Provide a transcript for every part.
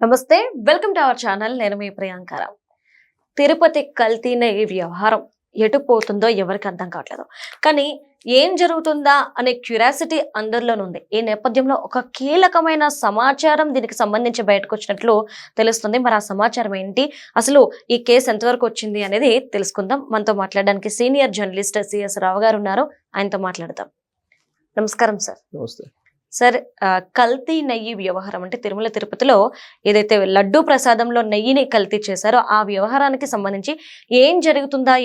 నమస్తే, welcome to our channel. నేను మీ ప్రియాంకరావు. తిరుపతి కల్తీ నెయ్యి వ్యవహారం ఎటు పోతుందో ఎవరికి అర్థం కావట్లేదు. కానీ ఏం జరుగుతుందా అనే క్యూరియాసిటీ అందరిలోనుంది. ఈ నేపథ్యంలో ఒక కీలకమైన సమాచారం దీనికి సంబంధించి బయటకు వచ్చినట్లు తెలుస్తుంది. మరి ఆ సమాచారం ఏంటి, అసలు ఈ కేసు ఎంతవరకు వచ్చింది అనేది తెలుసుకుందాం. మనతో మాట్లాడడానికి సీనియర్ జర్నలిస్ట్ సిఎస్ రావు గారు ఉన్నారు. ఆయనతో మాట్లాడదాం. నమస్కారం సార్. నమస్తే సార్, కల్తీ నెయ్యి వ్యవహారం అంటే తిరుమల తిరుపతిలో ఏదైతే లడ్డూ ప్రసాదంలో నెయ్యిని కల్తీ చేశారో ఆ వ్యవహారానికి సంబంధించి ఏం జరుగుతుందా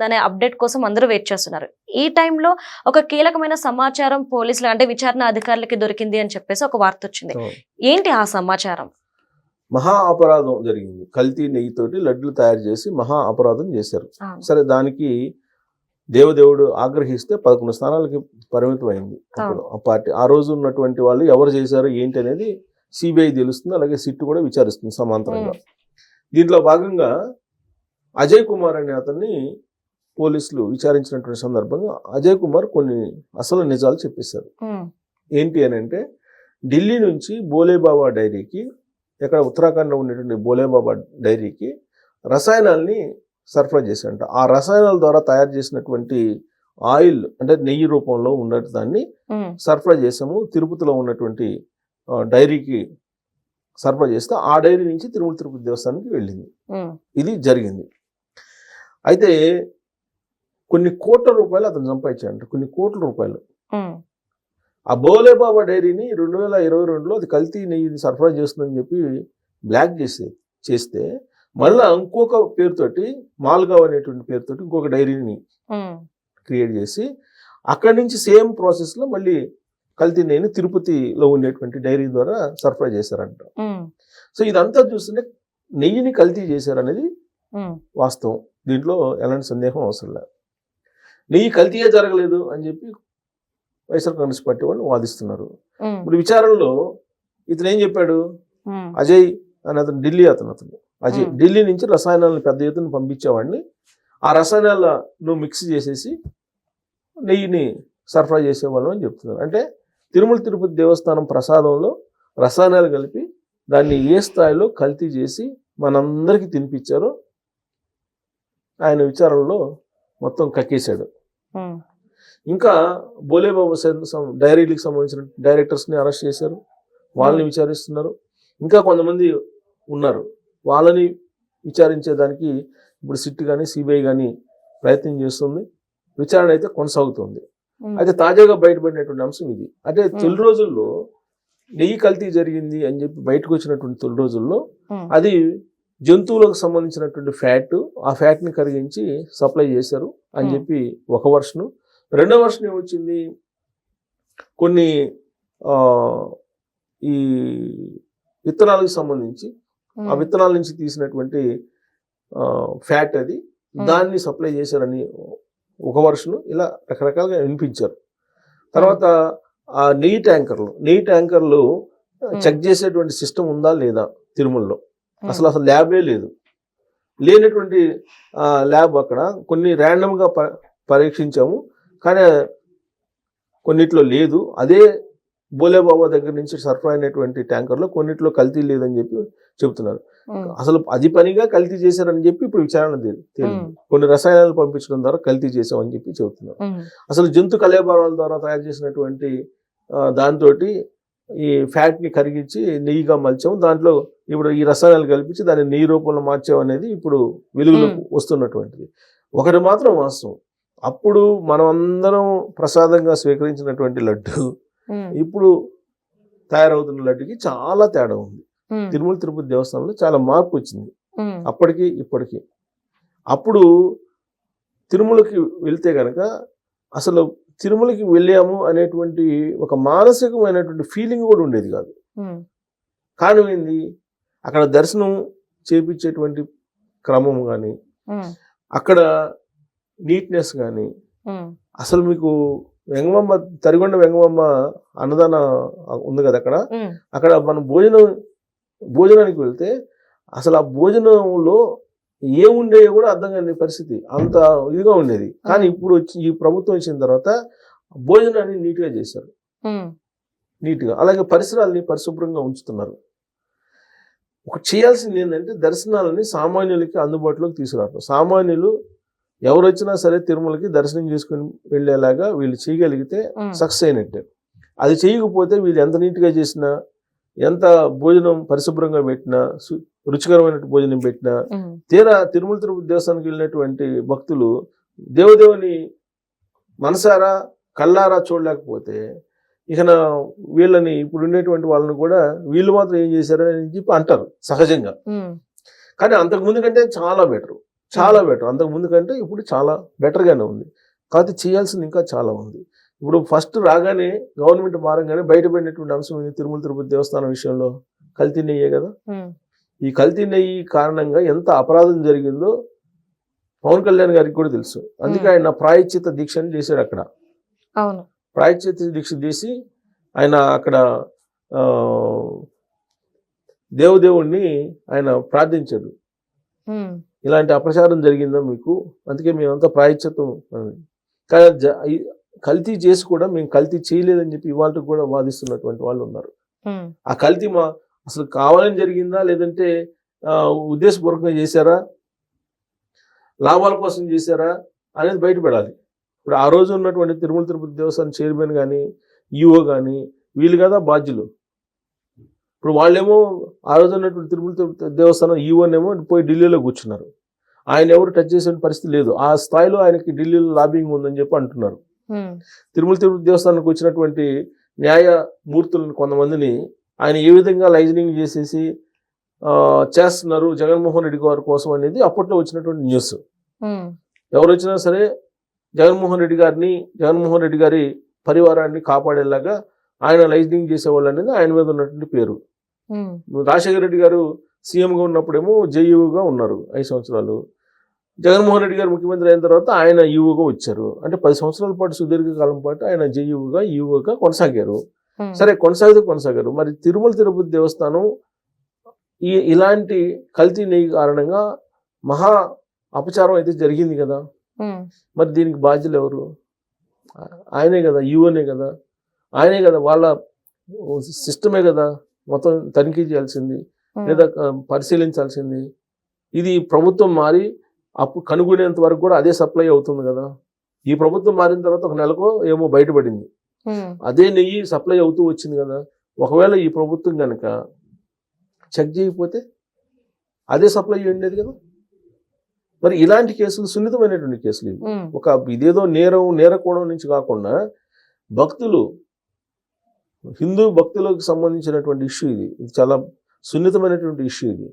అనే అప్డేట్ కోసం అందరూ వెయిట్ చేస్తున్నారు. ఈ టైంలో ఒక కీలకమైన సమాచారం పోలీసులు అంటే విచారణ అధికారులకి దొరికింది అని చెప్పేసి ఒక వార్త వచ్చింది. ఏంటి ఆ సమాచారం? మహా అపరాధం జరిగింది. కల్తీ నెయ్యితోటి లడ్డులు తయారు చేసి మహా అపరాధం చేశారు. సరే, దానికి దేవదేవుడు ఆగ్రహిస్తే 11 స్థానాలకి పరిమితం అయింది. అప్పుడు ఆ పార్టీ ఆ రోజు ఉన్నటువంటి వాళ్ళు ఎవరు చేశారు ఏంటి అనేది సిబిఐ తెలుస్తుంది. అలాగే సిట్ కూడా విచారిస్తుంది సమాంతరంగా. దీంట్లో భాగంగా అజయ్ కుమార్ అనే అతన్ని పోలీసులు విచారించినటువంటి సందర్భంగా అజయ్ కుమార్ కొన్ని అసలు నిజాలు చెప్పేశారు. ఏంటి అని అంటే, ఢిల్లీ నుంచి బోలేబాబా డైరీకి, ఎక్కడ ఉత్తరాఖండ్లో ఉండేటువంటి బోలేబాబా డైరీకి రసాయనాల్ని సరఫరా చేశారంట. ఆ రసాయనాల ద్వారా తయారు చేసినటువంటి ఆయిల్ అంటే నెయ్యి రూపంలో ఉన్నట్టు దాన్ని సరఫరా చేసాము. తిరుపతిలో ఉన్నటువంటి డైరీకి సరఫరా చేస్తే ఆ డైరీ నుంచి తిరుమల తిరుపతి దేవస్థానానికి వెళ్ళింది. ఇది జరిగింది. అయితే కొన్ని కోట్ల రూపాయలు అతను సంపాదించాడంట. కొన్ని కోట్ల రూపాయలు. ఆ బోలేబాబా డైరీని 2022లో అది కల్తీ నెయ్యిని సరఫరా చేస్తుందని చెప్పి బ్లాక్ చేస్తే మళ్ళీ ఇంకొక పేరుతోటి మాల్గావ్ అనేటువంటి పేరుతోటి ఇంకొక డైరీని క్రియేట్ చేసి అక్కడి నుంచి సేమ్ ప్రాసెస్లో మళ్ళీ కల్తీ నెయ్యిని తిరుపతిలో ఉండేటువంటి డైరీ ద్వారా సరఫరా చేశారంట. సో ఇదంతా చూస్తుంటే నెయ్యిని కల్తీ చేశారనేది వాస్తవం. దీంట్లో ఎలాంటి సందేహం అవసరం లేదు. నెయ్యి కల్తీయే జరగలేదు అని చెప్పి వైఎస్ఆర్ కాంగ్రెస్ పార్టీ వాళ్ళు వాదిస్తున్నారు. ఇప్పుడు విచారణలో ఇతను ఏం చెప్పాడు, అజయ్ అని అతను ఢిల్లీ అతను అజయ్ ఢిల్లీ నుంచి రసాయనాలను పెద్ద ఎత్తున పంపించేవాడిని, ఆ రసాయనాలను మిక్స్ చేసేసి నెయ్యిని సరఫరా చేసేవాళ్ళం అని చెప్తున్నారు. అంటే తిరుమల తిరుపతి దేవస్థానం ప్రసాదంలో రసాయనాలు కలిపి దాన్ని ఏ స్థాయిలో కల్తీ చేసి మనందరికీ తినిపించారో ఆయన విచారణలో మొత్తం కక్కేశాడు. ఇంకా బోలేబాబు డైరీలకు సంబంధించిన డైరెక్టర్స్ని అరెస్ట్ చేశారు, వాళ్ళని విచారిస్తున్నారు. ఇంకా కొంతమంది ఉన్నారు, వాళ్ళని విచారించేదానికి ఇప్పుడు సిట్ కానీ సిబిఐ కానీ ప్రయత్నం చేస్తుంది. విచారణ అయితే కొనసాగుతుంది. అయితే తాజాగా బయటపడినటువంటి అంశం ఇది. అంటే తొలి రోజుల్లో నెయ్యి కల్తీ జరిగింది అని చెప్పి బయటకు వచ్చినటువంటి తొలి రోజుల్లో అది జంతువులకు సంబంధించినటువంటి ఫ్యాట్, ఆ ఫ్యాట్ని కరిగించి సప్లై చేశారు అని చెప్పి ఒక వర్షను. రెండో వర్షన్ ఏమొచ్చింది, కొన్ని ఈ విత్తనాలకు సంబంధించి ఆ విత్తనాల నుంచి తీసినటువంటి ఫ్యాట్ అది దాన్ని సప్లై చేశారని ఒక వర్షను. ఇలా రకరకాలుగా వినిపించారు. తర్వాత ఆ నెయ్యి ట్యాంకర్లు చెక్ చేసేటువంటి సిస్టమ్ ఉందా లేదా తిరుమలలో, అసలు ల్యాబే లేదు. లేనటువంటి ల్యాబ్ అక్కడ కొన్ని ర్యాండమ్గా పరీక్షించాము, కానీ కొన్నిట్లో లేదు. అదే బోలేబాబా దగ్గర నుంచి సరఫరా అయినటువంటి ట్యాంకర్లో కొన్నిట్లో కల్తీ లేదని చెప్పి చెబుతున్నారు. అసలు అది పనిగా కల్తీ చేశారని చెప్పి ఇప్పుడు విచారణ తేలింది. కొన్ని రసాయనాలు పంపించడం ద్వారా కల్తీ చేసామని చెప్పి చెబుతున్నారు. అసలు జంతు కళేబరాల ద్వారా తయారు చేసినటువంటి దాంతో ఈ ఫ్యాట్ని కరిగించి నెయ్యిగా మలిచాము, దాంట్లో ఇప్పుడు ఈ రసాయనాలు కల్పించి దాన్ని నెయ్యి రూపంలో మార్చాం అనేది ఇప్పుడు వెలుగులోకి వస్తున్నటువంటిది. ఒకటి మాత్రం వాస్తవం, అప్పుడు మనం అందరం ప్రసాదంగా స్వీకరించినటువంటి లడ్డు ఇప్పుడు తయారవుతున్న లడ్డుకి చాలా తేడా ఉంది. తిరుమల తిరుపతి దేవస్థానంలో చాలా మార్పు వచ్చింది అప్పటికి ఇప్పటికి. అప్పుడు తిరుమలకి వెళ్తే కనుక అసలు తిరుమలకి వెళ్ళాము అనేటువంటి ఒక మానసికమైనటువంటి ఫీలింగ్ కూడా ఉండేది కాదు. కారణం ఏంది, అక్కడ దర్శనం చేపించేటువంటి క్రమం కానీ, అక్కడ నీట్నెస్ కానీ, అసలు మీకు వెంగమ్మ తరిగొండ వెంగమ్మ అన్నదాన ఉంది కదా అక్కడ మనం భోజనానికి వెళ్తే అసలు ఆ భోజనంలో ఏముండేవి కూడా అర్థం కాని పరిస్థితి, అంత ఇదిగా ఉండేది. కానీ ఇప్పుడు ఈ ప్రభుత్వం వచ్చిన తర్వాత భోజనాన్ని నీట్గా చేశారు, నీట్గా. అలాగే పరిసరాల్ని పరిశుభ్రంగా ఉంచుతున్నారు. ఒకటి చేయాల్సింది ఏంటంటే దర్శనాలని సామాన్యులకి అందుబాటులోకి తీసుకురావడం. సామాన్యులు ఎవరు వచ్చినా సరే తిరుమలకి దర్శనం చేసుకుని వెళ్ళేలాగా వీళ్ళు చేయగలిగితే సక్సెస్ అయినట్టే. అది చేయకపోతే వీళ్ళు ఎంత నీట్గా చేసినా, ఎంత భోజనం పరిశుభ్రంగా పెట్టినా, రుచికరమైన భోజనం పెట్టినా, తీరా తిరుమల తిరుపతి దేవస్థానానికి వెళ్ళినటువంటి భక్తులు దేవదేవుని మనసారా కళ్ళారా చూడలేకపోతే ఇక వీళ్ళని ఇప్పుడు ఉండేటువంటి వాళ్ళని కూడా వీళ్ళు మాత్రం ఏం చేశారని చెప్పి అంటారు సహజంగా. కానీ అంతకు ముందు కంటే చాలా బెటర్, చాలా బెటర్. అంతకు ముందు కంటే ఇప్పుడు చాలా బెటర్గానే ఉంది. కాకపోతే చేయాల్సింది ఇంకా చాలా ఉంది. ఇప్పుడు ఫస్ట్ రాగానే గవర్నమెంట్ మారంగానే బయటపడినటువంటి అంశం ఏంది? తిరుమల తిరుపతి దేవస్థానం విషయంలో కల్తీ నెయ్యే కదా. ఈ కల్తీ నెయ్యి కారణంగా ఎంత అపరాధం జరిగిందో పవన్ కళ్యాణ్ గారికి కూడా తెలుసు. అందుకే ఆయన ప్రాయశ్చిత దీక్షని చేశాడు అక్కడ. అవును, ప్రాయశ్చిత దీక్ష చేసి ఆయన అక్కడ దేవదేవుణ్ణి ఆయన ప్రార్థించాడు. ఇలాంటి అపచారం జరిగిందా మీకు, అందుకే మేమంతా ప్రాయశ్చిత్తం. కానీ కల్తీ చేసి కూడా మేము కల్తీ చేయలేదని చెప్పి ఇవాళ కూడా వాదిస్తున్నటువంటి వాళ్ళు ఉన్నారు. ఆ కల్తీ అసలు కావాలని జరిగిందా, లేదంటే ఉద్దేశపూర్వకంగా చేశారా, లాభాల కోసం చేశారా అనేది బయటపడాలి. ఇప్పుడు ఆ రోజు ఉన్నటువంటి తిరుమల తిరుపతి దేవస్థానం చైర్మన్ కానీ, ఈఓ కానీ వీళ్ళు కదా బాధ్యులు. ఇప్పుడు వాళ్ళేమో ఆ రోజు ఉన్నటువంటి తిరుమల తిరుపతి దేవస్థానం ఈఓనేమో పోయి ఢిల్లీలో కూర్చున్నారు. ఆయన ఎవరు టచ్ చేసే పరిస్థితి లేదు. ఆ స్థాయిలో ఆయనకి ఢిల్లీలో లాబింగ్ ఉందని చెప్పి అంటున్నారు. తిరుమల తిరుపతి దేవస్థానానికి వచ్చినటువంటి న్యాయమూర్తులను కొంతమందిని ఆయన ఏ విధంగా లైజనింగ్ చేసేసి చేస్తున్నారు జగన్మోహన్ రెడ్డి గారి కోసం అనేది అప్పట్లో వచ్చినటువంటి న్యూస్. ఎవరు వచ్చినా సరే జగన్మోహన్ రెడ్డి గారి పరివారాన్ని కాపాడేలాగా ఆయన లైజనింగ్ చేసేవాళ్ళు అనేది ఆయన మీద ఉన్నటువంటి పేరు. రాజశేఖర రెడ్డి గారు సీఎంగా ఉన్నప్పుడేమో జేఈఓగా ఉన్నారు 5 సంవత్సరాలు. జగన్మోహన్ రెడ్డి గారు ముఖ్యమంత్రి అయిన తర్వాత ఆయన ఈఓగా వచ్చారు. అంటే 10 సంవత్సరాల పాటు సుదీర్ఘకాలం పాటు ఆయన జేఈఓగా ఈఓగా కొనసాగారు. సరే కొనసాగారు. మరి తిరుమల తిరుపతి దేవస్థానం ఇలాంటి కల్తీ నెయ్యి కారణంగా మహా అపచారం అయితే జరిగింది కదా. మరి దీనికి బాధ్యులు ఎవరు? ఆయనే కదా, ఈఓనే కదా, ఆయనే కదా, వాళ్ళ సిస్టమే కదా మొత్తం తనిఖీ చేయాల్సింది లేదా పరిశీలించాల్సింది. ఇది ప్రభుత్వం మారి అప్పుడు కనుగొనేంత వరకు కూడా అదే సప్లై అవుతుంది కదా. ఈ ప్రభుత్వం మారిన తర్వాత ఒక నెలకో ఏమో బయటపడింది, అదే నెయ్యి సప్లై అవుతూ వచ్చింది కదా. ఒకవేళ ఈ ప్రభుత్వం కనుక చెక్ చేయకపోతే అదే సప్లై ఉండేది కదా. మరి ఇలాంటి కేసులు సున్నితమైనటువంటి కేసులు ఇవి. ఒక ఇదేదో నేరకూడం నుంచి కాకుండా భక్తులు, హిందూ భక్తులకు సంబంధించినటువంటి ఇష్యూ ఇది చాలా సున్నితమైనటువంటి ఇష్యూ ఇది.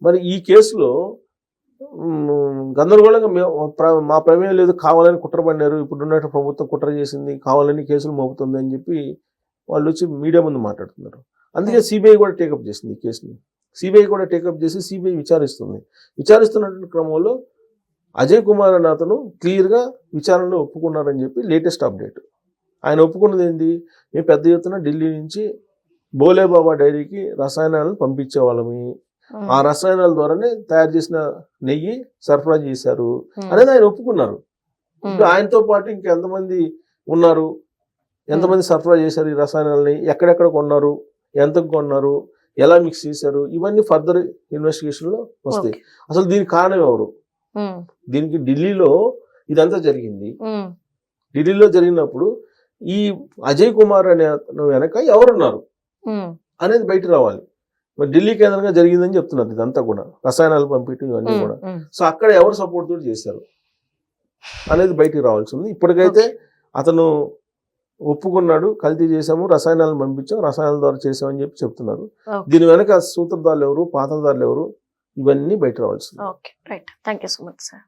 మరి ఈ కేసులో గందరగోళంగా మా ప్రమేయం లేదు, కావాలని కుట్ర పడినారు, ఇప్పుడున్న ప్రభుత్వం కుట్ర చేసింది, కావాలని కేసులు మోపుతుంది అని చెప్పి వాళ్ళు వచ్చి మీడియా ముందు మాట్లాడుతున్నారు. అందుకే సిబిఐ కూడా టేకప్ చేసింది ఈ కేసుని. సిబిఐ కూడా టేకప్ చేసి సిబిఐ విచారిస్తున్నటువంటి క్రమంలో అజయ్ కుమార్ అనే అతను క్లియర్గా విచారణలో ఒప్పుకున్నారని చెప్పి లేటెస్ట్ అప్డేట్. ఆయన ఒప్పుకున్నది ఏంటి? మేము పెద్ద ఎత్తున ఢిల్లీ నుంచి బోలేబాబా డైరీకి రసాయనాలను పంపించేవాళ్ళమి, ఆ రసాయనాల ద్వారానే తయారు చేసిన నెయ్యి సరఫరా చేశారు అనేది ఆయన ఒప్పుకున్నారు. ఇప్పుడు ఆయనతో పాటు ఇంకెంతమంది ఉన్నారు, ఎంతమంది సరఫరా చేశారు ఈ రసాయనాలని, ఎక్కడెక్కడ కొన్నారు, ఎంతకు కొన్నారు, ఎలా మిక్స్ చేశారు, ఇవన్నీ ఫర్దర్ ఇన్వెస్టిగేషన్లో వస్తాయి. అసలు దీనికి కారణం ఎవరు? దీనికి ఢిల్లీలో ఇదంతా జరిగింది. ఢిల్లీలో జరిగినప్పుడు ఈ అజయ్ కుమార్ అనే వెనక ఎవరున్నారు అనేది బయట రావాలి. మరి ఢిల్లీ కేంద్రంగా జరిగిందని చెప్తున్నారు ఇదంతా కూడా, రసాయనాలు పంపించడం ఇవన్నీ కూడా. సో అక్కడ ఎవరు సపోర్ట్ తోటి చేశారు అనేది బయటికి రావాల్సి ఉంది. ఇప్పటికైతే అతను ఒప్పుకున్నాడు, కల్తీ చేసాము, రసాయనాలను పంపించాం, రసాయనాల ద్వారా చేసామని చెప్పి చెప్తున్నారు. దీని వెనక సూత్రధారులు ఎవరు, పాత్రధారులు ఎవరు, ఇవన్నీ బయట రావాల్సింది. Okay, right. Thank you so much sir.